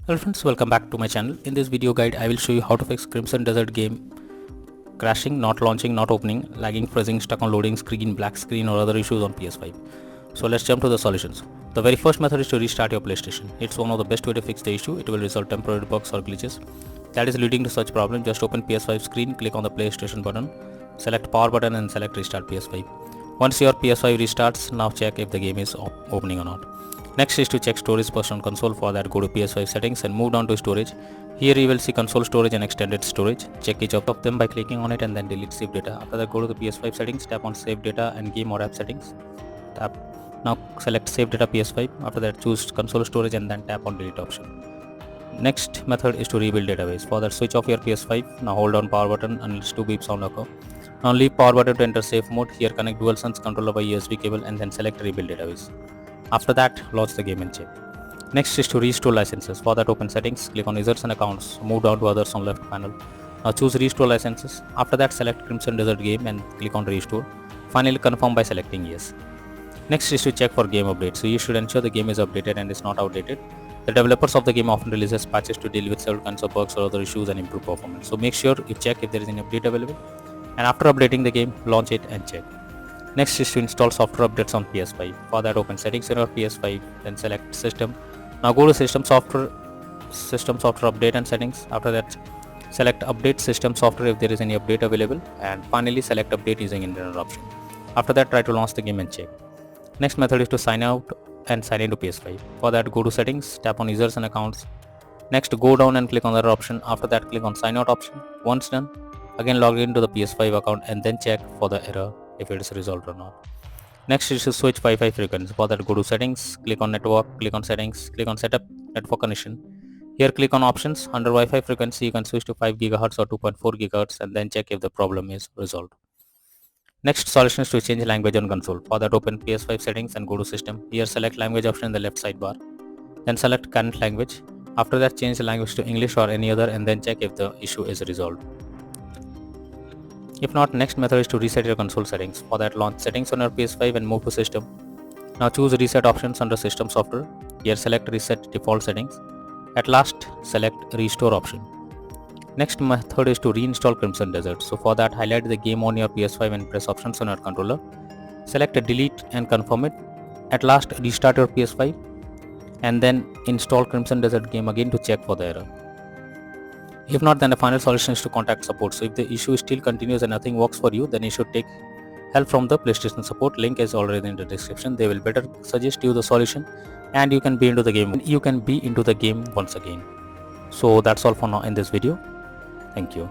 Hello friends, welcome back to my channel. In this video guide, I will show you how to fix Crimson Desert game crashing, not launching, not opening, lagging, freezing, stuck on loading screen, black screen or other issues on PS5. So let's jump to the solutions. The very first method is to restart your PlayStation. It's one of the best way to fix the issue. It will resolve temporary bugs or glitches that is leading to such problem. Just open PS5 screen, click on the PlayStation button, select power button and select restart PS5. Once your PS5 restarts, now check if the game is opening or not. Next is to check storage burst on console. For that, go to PS5 settings and move down to storage. Here you will see console storage and extended storage. Check each of them by clicking on it and then delete save data. After that, go to the PS5 settings, tap on save data and game or app settings. Tap. Now select save data PS5. After that, choose console storage and then tap on delete option. Next method is to rebuild database. For that, switch off your PS5. Now hold down power button unless 2 beep sound occur. Now leave power button to enter safe mode. Here connect DualSense controller by USB cable and then select rebuild database. After that, launch the game and check. Next is to restore licenses. For that, open settings, click on users and accounts, move down to others on left panel. Now choose restore licenses. After that, select Crimson Desert game and click on restore. Finally, confirm by selecting yes. Next is to check for game updates. So you should ensure the game is updated and is not outdated. The developers of the game often releases patches to deal with several kinds of bugs or other issues and improve performance. So make sure you check if there is any update available. And after updating the game, launch it and check. Next is to install software updates on PS5. For that, open settings in your PS5, then select system. Now go to system software update and settings. After that, select update system software if there is any update available, and finally select update using internet option. After that, try to launch the game and check. Next method is to sign out and sign into PS5. For that, go to settings, tap on users and accounts. Next, go down and click on the other option. After that, click on sign out option. Once done, again log into the PS5 account and then check for the error if it is resolved or not. Next is to switch Wi-Fi frequency. For that, go to settings, click on network, click on settings, click on setup network connection. Here click on options. Under Wi-Fi frequency, you can switch to 5 GHz or 2.4 GHz and then check if the problem is resolved. Next solution is to change language on console. For that, open PS5 settings and go to system. Here select language option in the left sidebar. Then select current language. After that, change the language to English or any other and then check if the issue is resolved. If not, next method is to reset your console settings. For that, launch settings on your PS5 and move to system. Now choose reset options under system software. Here select reset default settings. At last, select restore option. Next method is to reinstall Crimson Desert. So for that, highlight the game on your PS5 and press options on your controller. Select delete and confirm it. At last, restart your PS5 and then install Crimson Desert game again to check for the error. If not, then the final solution is to contact support. So if the issue still continues and nothing works for you, then you should take help from the PlayStation support. Link is already in the description. They will better suggest you the solution and you can be into the game once again. So that's all for now in this video. Thank you.